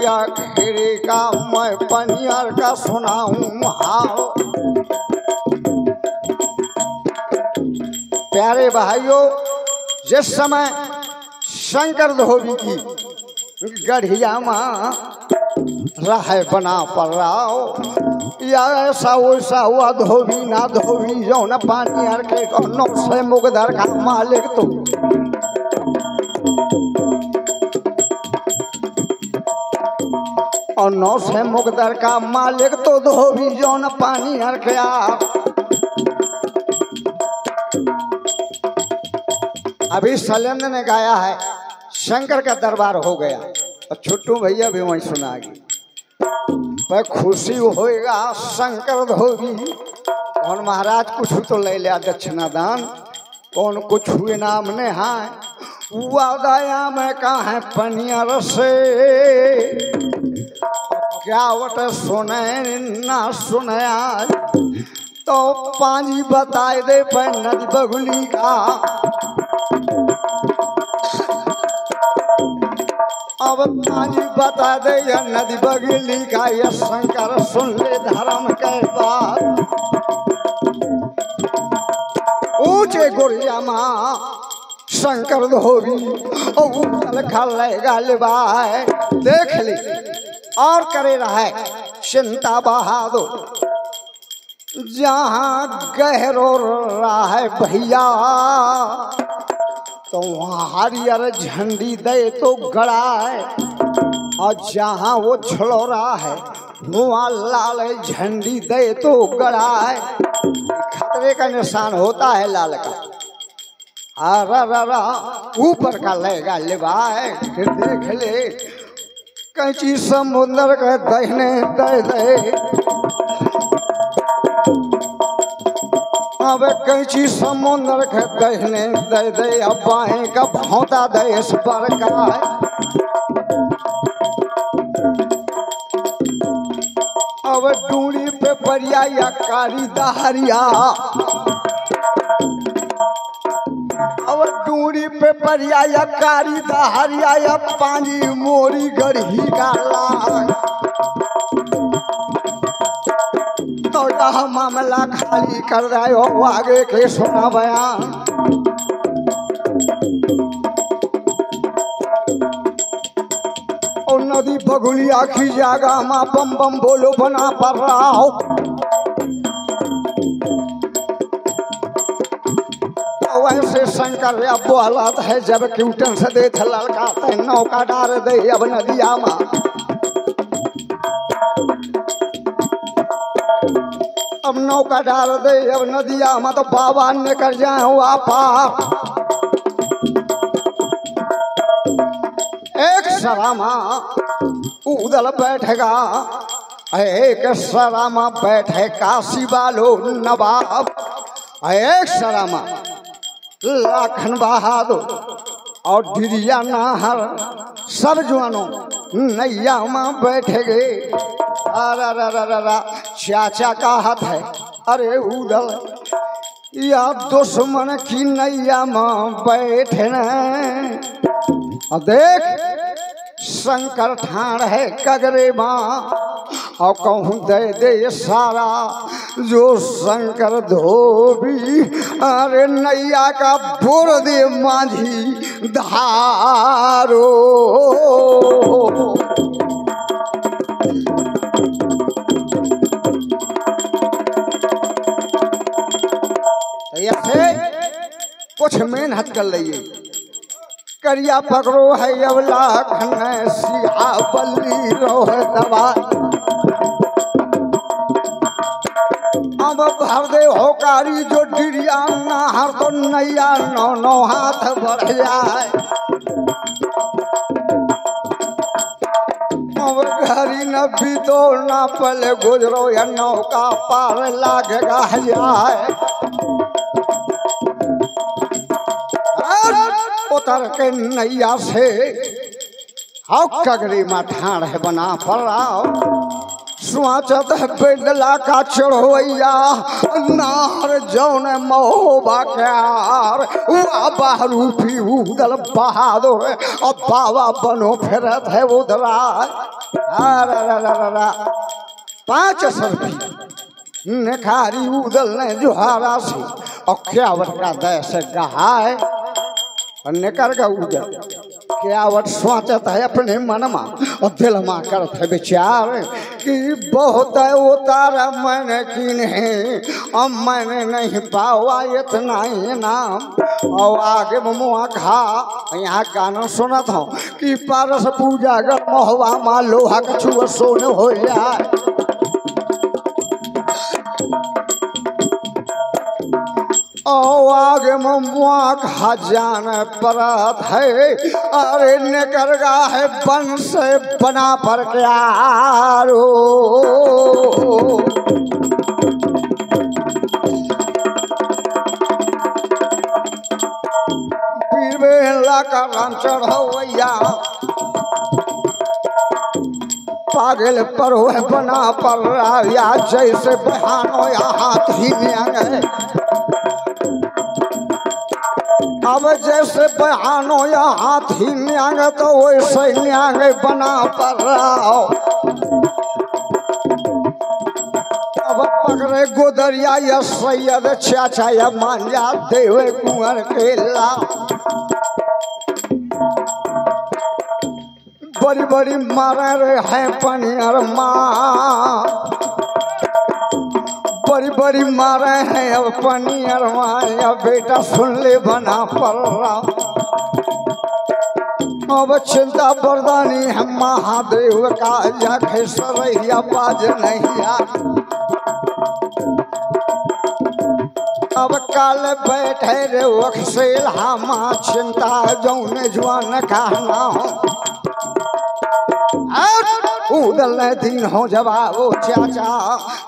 दरिया घेरे का मैं पनियर का सुनाऊं हाव। प्यारे भाइयों, जिस समय शंकर धोबी की गढ़िया माँ राह बना पड़ रहा हो या ऐसा वैसा हुआ धोबी ना धोबी जो न पानी हर के नौ से मुगधर का मालिक तो और नौ से मुगधर का मालिक तो धोबी जो न पानी हर के अभी शैलेंद्र ने गाया है शंकर का दरबार हो गया और छोटू भैया भी वही सुनागी पर खुशी होएगा शंकर धोबी। और महाराज कुछ तो ले लिया दक्षिणा दान कौन कुछ हुए नाम ने हाँ वादाया में कहा है पनियर से क्या वट सुने ना सुनया तो पानी बताए दे पर नदी बगुली का। अब पानी बता दे या नदी बगली का या शंकर सुन ले धर्म के बात। ऊंचे गुड़िया माँ शंकर धोबी गालिबाए देख ली और करे रहा चिंता बहादुर जहाँ गहरो रहा है भैया तो वहाँ हरियर झंडी दे तो गड़ा है और जहाँ वो छड़ो रहा है वहाँ लाल झंडी दे तो गड़ा है। खतरे का निशान होता है लाल का। ऊपर का लेगा लिबाए फिर देख ले कैची समुद्र के दहने दे दे अब कैची समुद्र के दहने दे दे अब बाएं का भौता दे इस पर का अब डूरी पे परिया या कारी दहरिया अब डूरी पे परिया या कारी दहरिया या पानी मोरी गढ़ी गाला तो यह मामला खाली कर रहे हो आगे के सुना बयान। और नदी बगुलिया की जागा माँ बम बम बोलो बना पड़ रहा हो। वैसे शंकर या बोलत है जब क्यूटन से दे लड़का ते नौका डार दे अब नदिया माँ अब नौका डाल दे अब नदिया में तो बाबा ने कर जाए हुआ पार। एक सरामा उदल बैठेगा एक सरामा बैठे काशी वालो नवाब एक सरामा लाखन बहादुर और डिरिया नाहर सब जवानों नैया में बैठेगे। चाचा का हाथ है अरे उदल या दुश्मन की नैया में बैठे न देख शंकर ठाण है कगरे माँ और कहूँ दे दे सारा जो शंकर धोबी अरे नैया का बोर दे माझी धारो। कुछ मेहनत कर लीजिए करिया पकड़ो है अवला खन सिया बल्ली रोह दबा अब भर दे होकारी जो डिरिया नाहर तो नैया नौ नौ हाथ बढ़ जाए अब घरी न बीतो ना पले गुजरो या नौका पार लागेगा जाए। उतर के नैया से हाउ कगरी में ठाड़ है बना पड़ रहा स्वाचत है बेडला का चढ़ोइया नार जौन महोबा क्यार हुआ बारूपी उदल बहादुर अब बाबा बनो फिरत है उधरा। पांच सरपी निखारी उदल ने जुहारा से और क्यावट का देश गहाय और निकर का उदल क्यावट सोचत है अपने मनमा और दिल में करत है विचार कि बहुत उतार मैंने किन्हे अब मैंने नहीं पावा इतना इनाम और आगे मुआ खा। यहाँ गाना सुनत हूँ कि पारस पूजा कर मोहवा माँ लोहा कछुआ सोने हो जाए। ओ आगे मुआ खा जाने परत है अरे निकरगा है बन से बना पर क्यारो पीर बेला का राम चढ़ौया पागल पर हो बना पर या जैसे बहानो या हाथी में गए अब जैसे बहानो या हाथी न्यांग तो वैसे न्यांग बना पर रहा। अब पकड़े गोदरिया या सैयद चाचा या मांझा देवे कुंवर केला बड़ी बड़ी मारे रे है पनियर माँ बड़ी बड़ी मारे हैं अब पनियर माँ या बेटा सुन ले बना पर रहा। अब चिंता बरदानी है महादेव का या खेसरैया बाज नहीं आ। अब काल बैठे रे वक्सेल हमा चिंता जौने जवान कहना हो उदल दिन हो जवाबो चाचा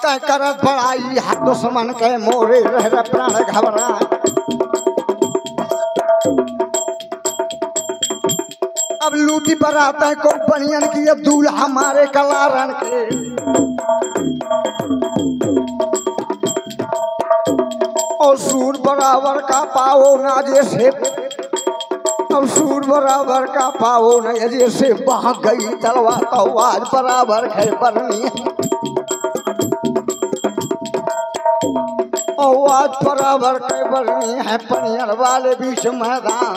तय करत बड़ाई हाथ दुश्मन के मोरे रह प्राण घबरा। अब लूटी पर आता है को बनियन की अब दूल्हा हमारे कलारन के और सूर बराबर का पाओ ना जैसे अब सूर बराबर का पाओ न जैसे बह गई तलवार तो आज बराबर है बरनी और आज बराबर के बरनी है पनियर वाले बीच मैदान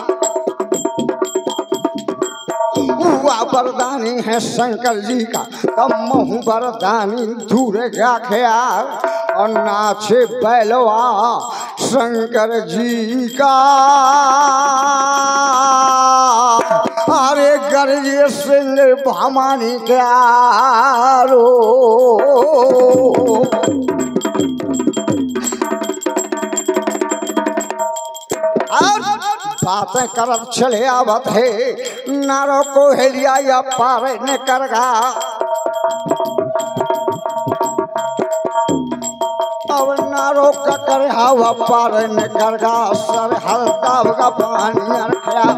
हुआ बरदानी है शंकर जी का तब महू बरदानी दूर गया ख्याल और नाचे बैलवा शंकर जी का अरे गर्जे सिंह भमानी क्यारो बातें करब चले आवत है नारो को हेलिया या पारे ने करगा अब नारो का करे हवा पारे ने करगा सर हल्का का पानी रखा।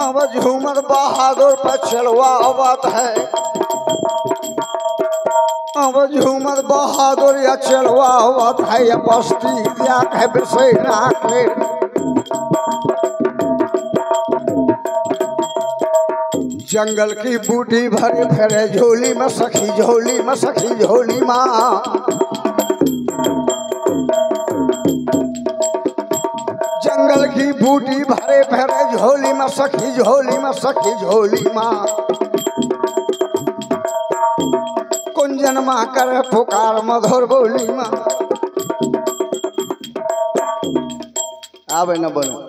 अब झूमर बहादुर पर चलवावत है अब झूमर बहादुर या चलवावत है या बस्ती दिया है बिसेना के जंगल की बूटी भरे फिरे झोली में सखी झोली में सखी झोली माँ जंगल की बूटी भरे फिरे झोली में सखी झोली में सखी झोली माँ कुंजन माँ करे पुकार मधुर बोली माँ आवे न बनो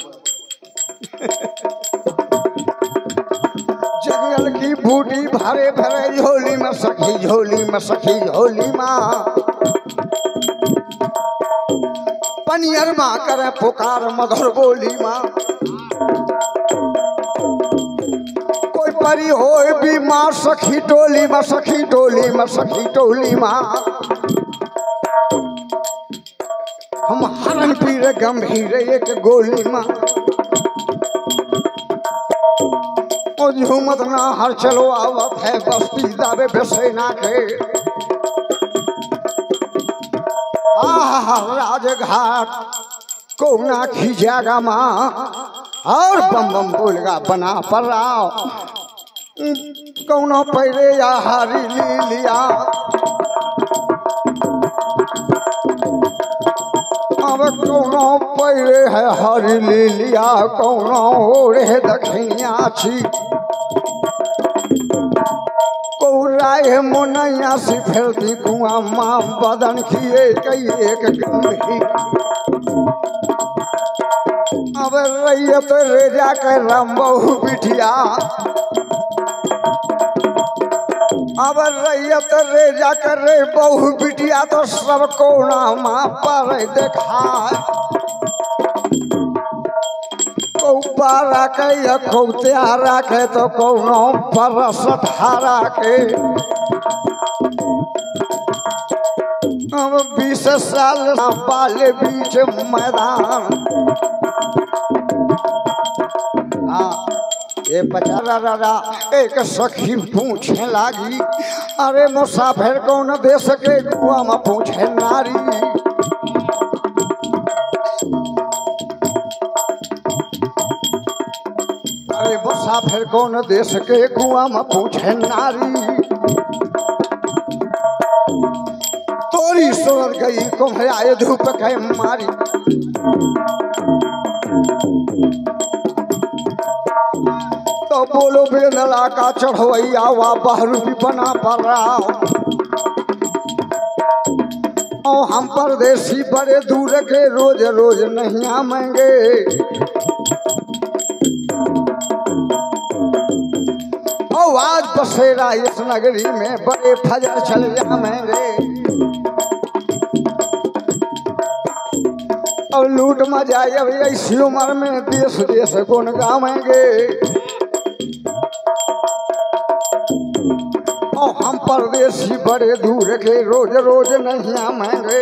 जंगल की बूटी भरे भरे झोली में सखी झोली में सखी झोली माँ पनियर माँ करे पुकार मधुर बोली माँ कोई परी हो भी माँ सखी टोली में सखी टोली में सखी टोली माँ हम हरण पीर गंभीर एक गोली माँ ओ झूमत ना हर चलो आवत है बस्ती दावे बेसेना के। राजघाट कोना खींचेगा माँ और बम बम बोलगा बना पर राव कौनो पहले या हारी लिया। अब कौनो पहले है हरी लिया कौनो ओढ़े दक्षिणिया छी राय मुनैया से फिरती कुआं माँ बदन खिए कई एक गंभीर। अब रैयत रेजा कर राम बहु बिटिया अब रैयत रेजा कर रे बहु बिटिया तो सब कोना माँ पर देखा बारा के या त्यारा के तो कौनो परस धारा के। अब 20 साल वाले बीच मैदान ये पचारा एक सखी पूछे लागी अरे मुसाफिर कौन देश के कुआं में पूछे नारी। मुसाफिर कौन देश के कुआं में पूछे नारी। तोरी सोर गई कुम्हारे धूप के मारी। तो बोलो बेनला का चढ़वैया वा बहरू भी बना पर रहा। और हम परदेसी बड़े दूर के रोज रोज नहीं आएंगे। आज बसेरा इस नगरी में बड़े फजर चल जाएंगे। और लूट मजा अब ऐसी उम्र में देश देश गुण गावेंगे। और हम परदेसी बड़े दूर के रोज रोज नहीं आएंगे।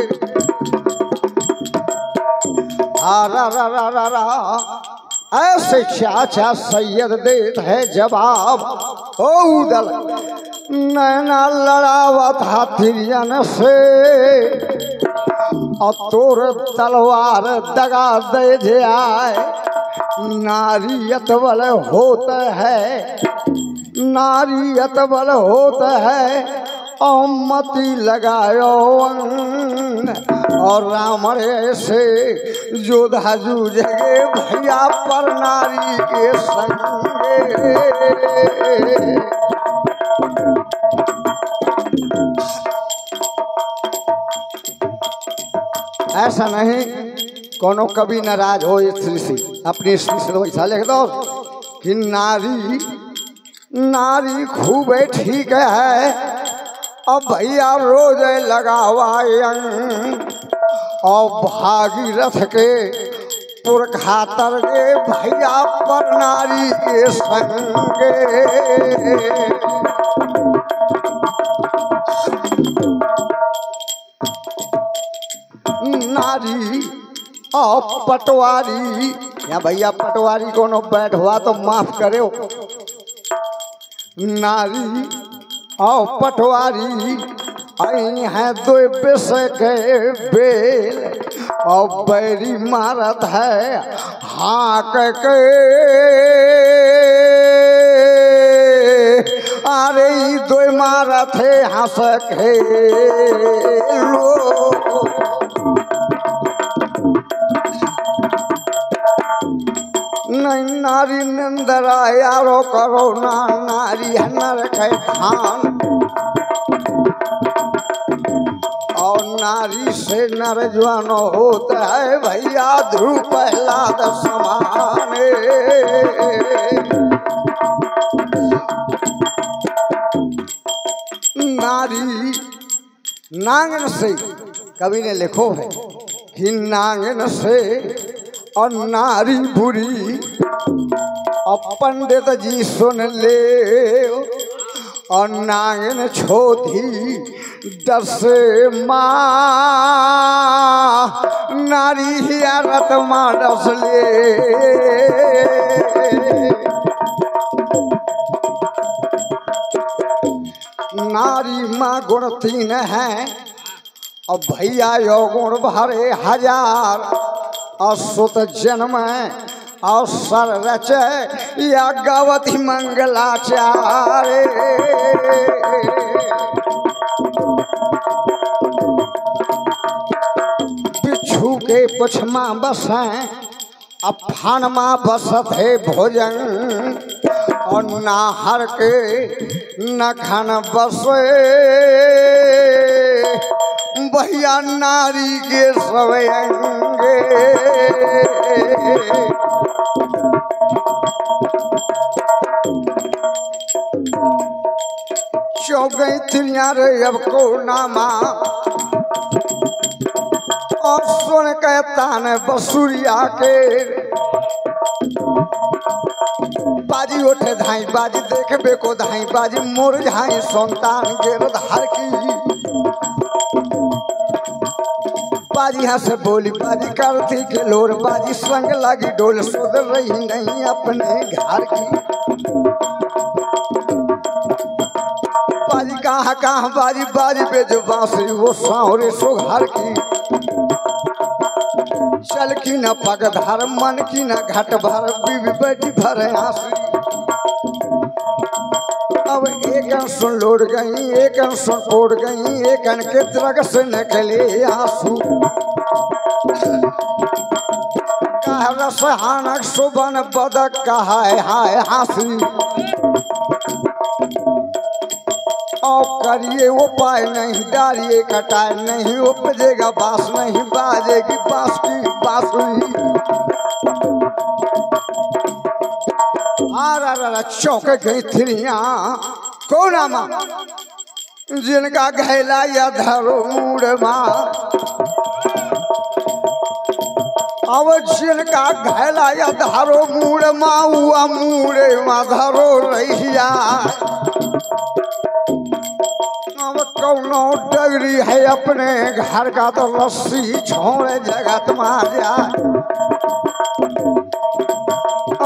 ऐसे चाचा सैयद देत है जवाब ओ उदल नैना लड़ावत हाथियन से और तोर तलवार दगा दे जाए। नारियत बल होता है नारियत बल होता है और मती लगायो और रामण से जोधा जूझे भैया पर नारी के संगे। ऐसा नहीं कोनो कभी नाराज हो स्त्री से अपनी स्त्री से वैसा लिख दो कि नारी नारी खूब ठीक है अब भैया रोज लगावायन और भागीरथ के पुरखातर के भैया पर नारी के संगे। नारी और पटवारी या भैया पटवारी कोनो बैठवा तो माफ करे। नारी और पटवारी आई है दो बेस के बेल और बैरी मारत है हाँक के। अरे दो मारत है हंस के लो। नहीं नारी नंदरा यारो करो ना नारी नर के खान और नारी से नर जवान होता है भैया ध्रुव प्रहलाद समान। नारी नांगन से कवि ने लिखो है कि नांगन से और नारी बुरी और पंडित जी सुन ले और नांगन छोटी डर से माँ नारी ही रत मानस ले। नारी माँ गुण 3 है और भैया यो गुण भरे 1000 और सुत जन्म और सर रचे या गवती मंगलाचार्य। बिच्छू के पुछमा बसें अब फानमा बसत है भोजन और नाहर के नखन बसे भैया नारी के सवयंगे। चौगई तिरिया रे अब को नामा और सुन कहता न बसुरिया के बाजी उठे धाई बाजी देखबे को धाई बाजी मोर झाई संतान गिरधार की बाजी यहाँ से बोली बाजी करती के लोर बाजी संग लगी डोल सोध रही नहीं अपने घर की बाजी कहाँ कहाँ बाजी बाजी बेजो बांसुरी वो सावरे सुघर की चल की न पगधार मन की न घट भर बीबी बेटी भर आंसू। अब एक सुन लोड गई एक सुन पोड़ गई एक के द्रग से निकले आंसू। कह रसहानक सुबन बदक कहाय हाय हासी और करिए उपाय नहीं डालिए कटाए नहीं उपजेगा बांस नहीं बाजेगी बांस की बांसुरी। आरा चौंक गई थिरिया कोना माँ जिनका घैला या धरो मूड़ माँ अब जिनका घैला या धरो मूड़ माँ हुआ मूड़े माँ धरो रहिया। अब कौनो डगरी है अपने घर का तो रस्सी छोड़े जगत मारिया।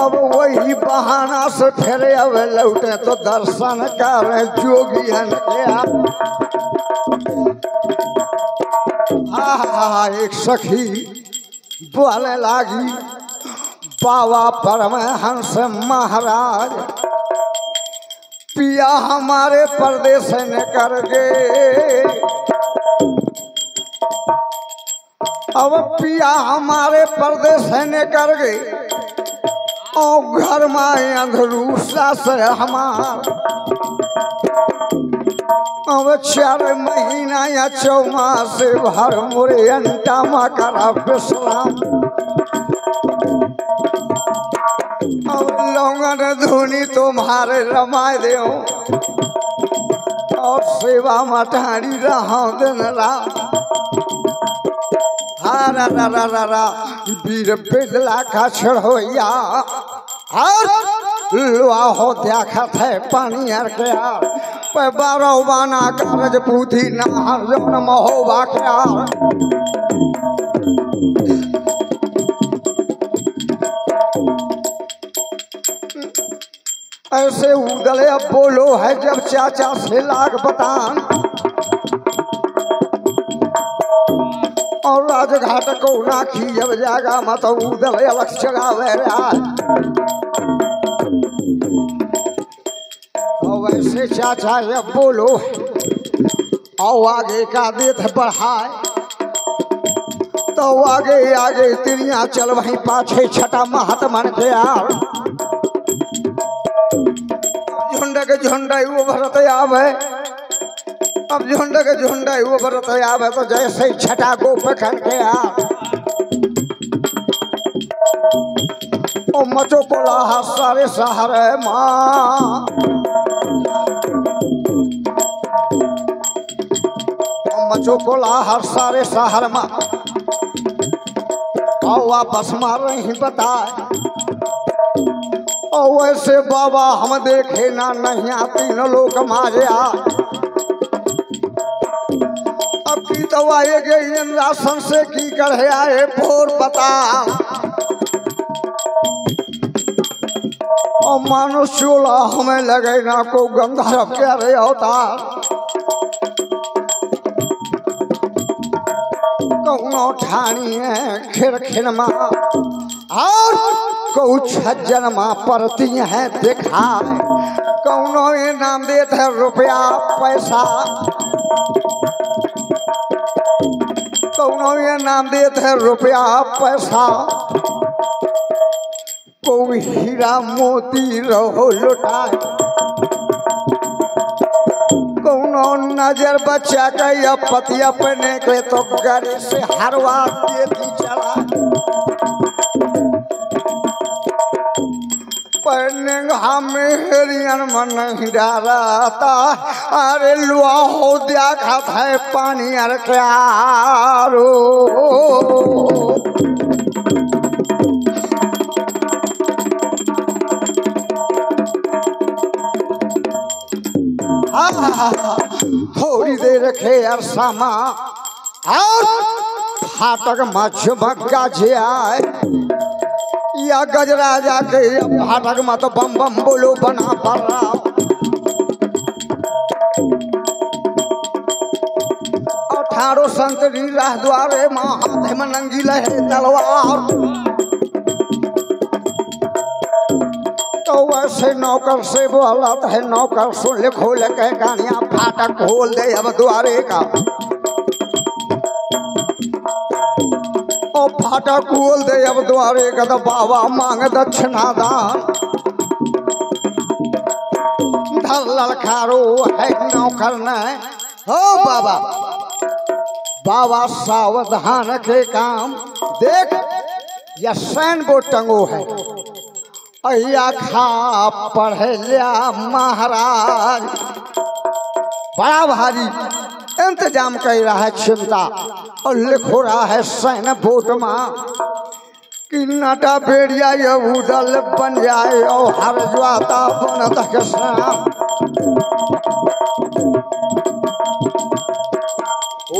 अब वही बहाना से फिर अब लौटे तो दर्शन करे जोगियन के। हा एक सखी बोले लागी बाबा परमहंस महाराज पिया हमारे परदेश ने कर गे। अब पिया हमारे परदेश ने कर गे और घर में अंधरू सास हमार। अब 4 महीना या 4 मास भर मोरे अंटा मा करा विश्राम। अब लौंगन धुनी तुम्हारे रमाए दे और सेवा मठारी रहा दिन रात। हारा रा रा रा रा वीर बिरला का छड़ोया हर लोहा हो देखत है पानी हर के यार पे 12 बाना कारज पूथी नहर जौन महोबा के यार। ऐसे उदले अब बोलो है जब चाचा से लाग बतान और राजघाट को नाखी जब जागा मत उदले अलग चगावे और वैसे चाचा जब बोलो और आगे का देत बढ़ाए तो आगे आगे तिरिया चल वहीं पाछे छठा महात्मन के यार। झुंडक झुंडाई वो भरत आवे अब झुंडक झुंडाई वो भरत आवे तो जैसे छठा को पकड़ के यार ओ मचो कोला सारे सहारे माँ मचो कोला हर सारे शहर माँ और वापस मार रही बताए और वैसे बाबा हम देखे ना नहीं आती न लोग मारे अब की दवाई गई राशन से की करे आए भोर बता और मानो चोला हमें लगे ना को गंधर्व क्या रे अवतार। कौनो ठानी है खिरखिनमा और कौ छज्जन माँ परती है देखा। कौनो इनाम देते है रुपया पैसा, कौनो इनाम देते है रुपया पैसा। कोई हीरा मोती रहो लुटाए, कौनो नजर बच्चा का या पति अपने के तो गाड़ी से हरवा देती चला। मेहरियन मन नहीं डालता, अरे लुआ हो दिया खाता है पानी अर क्यारो। थोड़ी देर रखे अरसामा और फाटक मध्य मग्गा जे आए या गजराजा के फाटक में तो बम बम बोलो बना पड़ा। अठारो संतरी राह द्वारे माँ हाथ में नंगी लहे तलवार। तो वैसे नौकर से बोला है नौकर सुन ले खोल के गानिया फाटक खोल दे अब द्वारे का। और फाटक खोल दे अब द्वारे का तो बाबा मांग दक्षिणा दान। धर ललकारो है नौकर ने हो बाबा, बाबा सावधान के काम देख या सैन वो टंगो है। अया खा पढ़े लिया महाराज, बड़ा भारी इंतजाम कर रहा है चिंता। और लिखो रहा है सैन बोट माँ कि नाटा बेड़िया ये उदल बन जाए और हर ज्वाता बन तक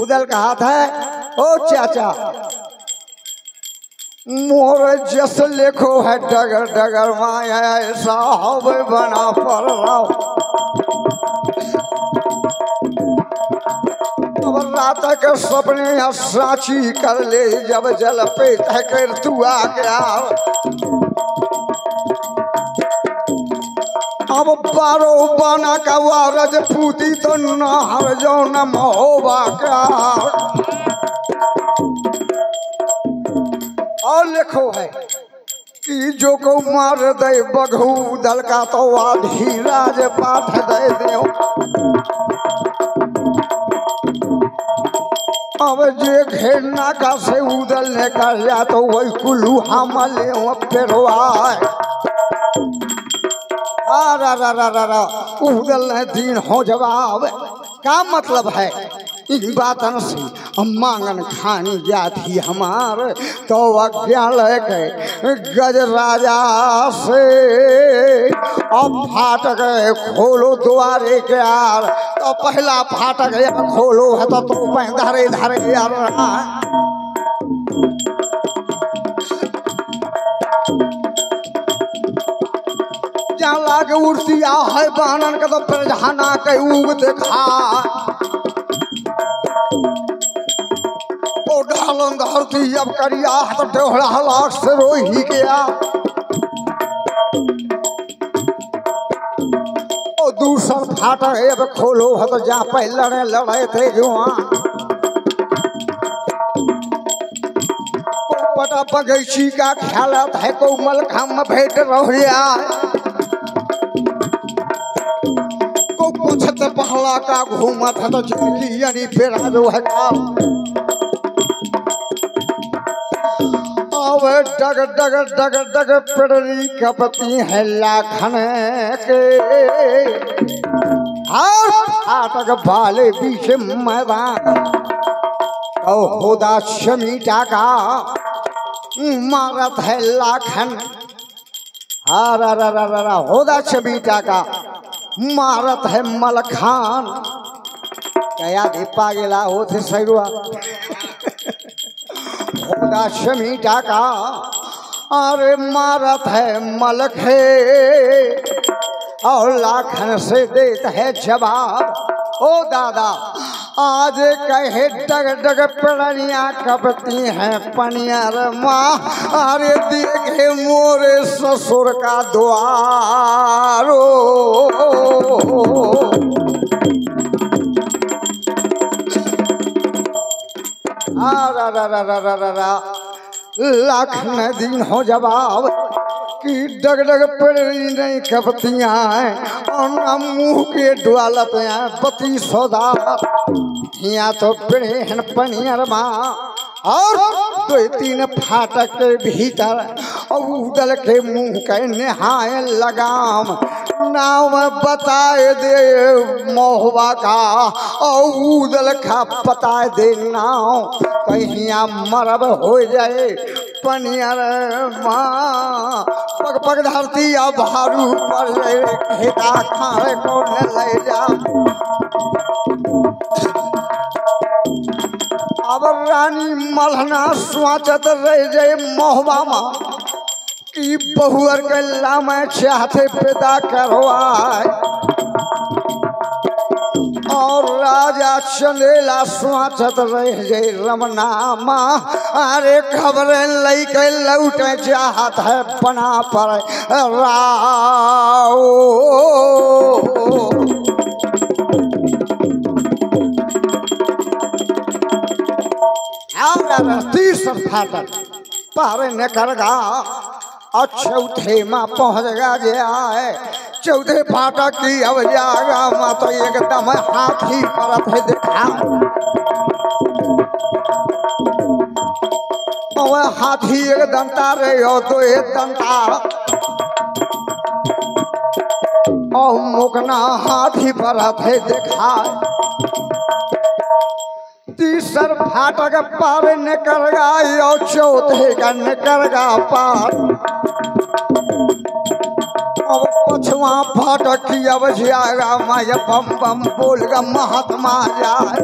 उदल का हाथ है। ओ चाचा मोर जस लिखो है डगर डगर माया ऐसा हवे बना पर रहो। अब रात के सपने साची कर ले जब जल पे तह कर तू आ गया। अब बारो बना का वारज पूती तो न हर जो न महोबा का। और लिखो है कि जो को मार दे बघू दल का तो आधी राज पाठ दे दो। अब जे घेरना का से उदल ने कर लिया तो वही कुल्लू हम ले पेरवाए। उदल ने दीन हो जवाब का मतलब है इन बातन से मांगन खानी जाती हमार। तो अज्ञान के गज राजा से अब फाटक खोलो द्वारे के यार। तो पहला फाटक खोलो है तो धरे धरे यार। जहाँ लागे उड़तिया है बानन का तो प्रधाना के उग देखा। ओ ढालन धरती अब करिया तो ढोड़ा हलाक से रोही गया। ओ दूसर फाटक है अब खोलो है तो जहाँ पहले लड़े थे जुआन। को पटा बगैची का ख्याल है को मलखम भेंट रोहिया। पहला का घूमा था तो जिंदगी यानी फिर जो है अब डग डग डग डग पड़री कपती है लाखन के। और फाटक वाले बीच मैदान और होदा शमीटा का मारत है लाखन। होदा शमीटा का मारत है मलखान। कया दीपा गेला हो थे सैरुआ होदा शमीटा का अरे मारत है मलक है और लाखन से देता है जवाब। ओ दादा आज कहे डग डग पेड़िया कपती हैं पनियर माँ। अरे देखे मोरे ससुर का द्वारो। लाख न दिन हो जवाब कि डग डग पेड़ी नहीं कपतियाँ और न मुँह के डुआलत पति सौदा। यहाँ तो पेड़ पनियर माँ और दो तीन फाटक के भीतर और उदल के मुंह के नहाए लगाम। नाम बताए दे मोहबा का और उदल का पता दे नाव। कहीं मरब हो जाए पनियर माँ। पग पग धरती या भारू पर खेता खाए कौन ले जा। अब रानी मलहना स्वाचत रह जाए मोहबा माँ कि बहुअर के लाम चाहते पैदा करवाए। और राजा चंदेला स्वाचत रह जाए रमनामा। अरे खबरें लेके लौट चाहत है बना पर राव। तीसर फाटक पारे न करगा और चौथे में पहुंच गया जे आए। चौथे फाटक की अब जागा माँ तो एकदम हाथी परत है देखा। और हाथी एक दंता रे हो तो एक दंता और मुकना हाथी परत है देखा। तीसर फाटक पार निकल गई और चौथे का निकल गया पार। अब पछवा फाटक की अब जाएगा माया बम बम बोल गा महात्मा जाए।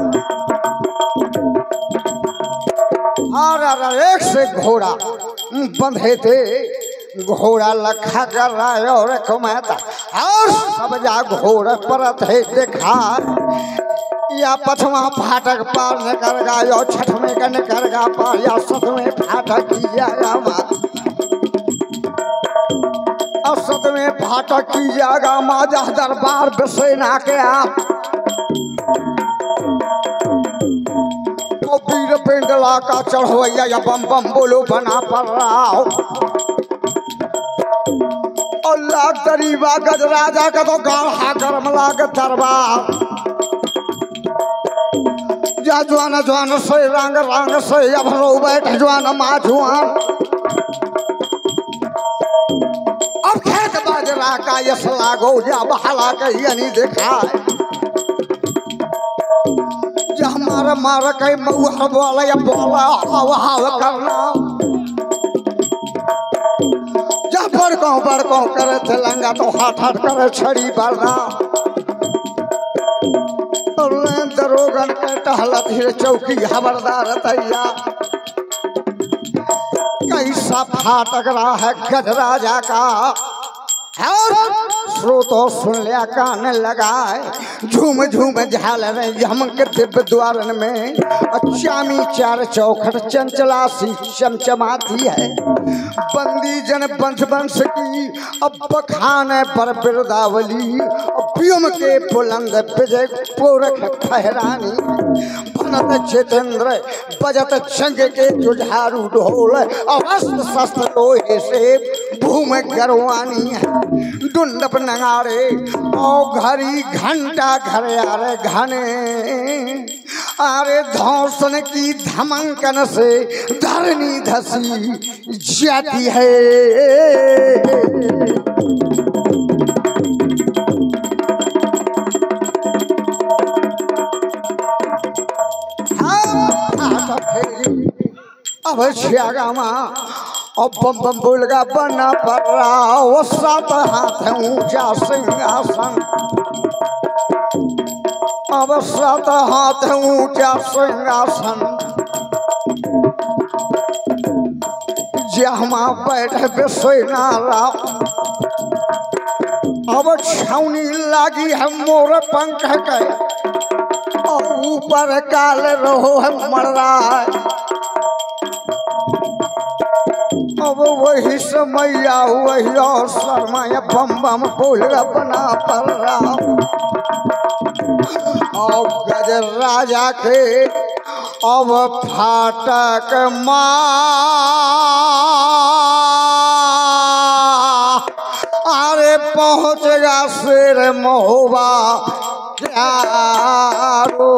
और एक से घोड़ा बंधे थे घोड़ा लखा कर रहा है और कमाता और सब जा घोड़ा परत है देखा। या पछवा फाटक पार निकल गया या छठवें का निकल गया पार या सतवें फाटक की जाएगा माँ। और सतवें फाटक की जाएगा माँ जहाँ दरबार बसेना के आप तो पीर पिंडला का चढ़वैया या बम बम बोलो बना पड़ रहा हो। और लाख गरीबा गजराजा का तो गाढ़ा गर्म लाग दरबार। जा जवान जवान से रंग रंग से अब रो बैठ जवान माँ जवान। अब खेत बाजरा का यश लागो जा बहला के यानी देखा। जा मार मार के मऊहर बोला या बोला हवा करना। जा बड़कों करे तेलंगा तो हाथ हाथ करे छड़ी बरना। दरोगन के टहलत ही चौकी खबरदार तैया। कैसा फाटक रहा है गजराजा का और श्रोतो सुन लिया कान लगाए। झूम झूम झाल रहे यमक दिव्य द्वारन में चामी चार चौखट चंचला सी चमचमाती है। बंदी जन बंश बंश की अब बखाने पर बिरदावली व्योम के बुलंद विजय पोरख फहरानी। बनत चेतेंद्र बजत जंग के जुझारू ढोल अवस्त्र शस्त्र लोहे से भूम गरवानी है। डुंडप नगाड़े और घड़ी घंटा घर यारे घने। अरे धौसन की धमंकन से धरनी धसी जाती है। अब श्यागामा और बम बम बोलगा बना पड़ रहा वो 7 हाथ ऊंचा सिंहासन। अब 7 हाथ ऊंचा सिंहासन जहाँ बैठे बेसोई नारा अब छावनी लागी है मोर पंख के और ऊपर काल रहो है मर रहा है। अब वही समय वही अवसर में बम बम बोल बना पड़ रहा और गज राजा के अब फाटक अरे पहुंचेगा शेर महोबा क्या रो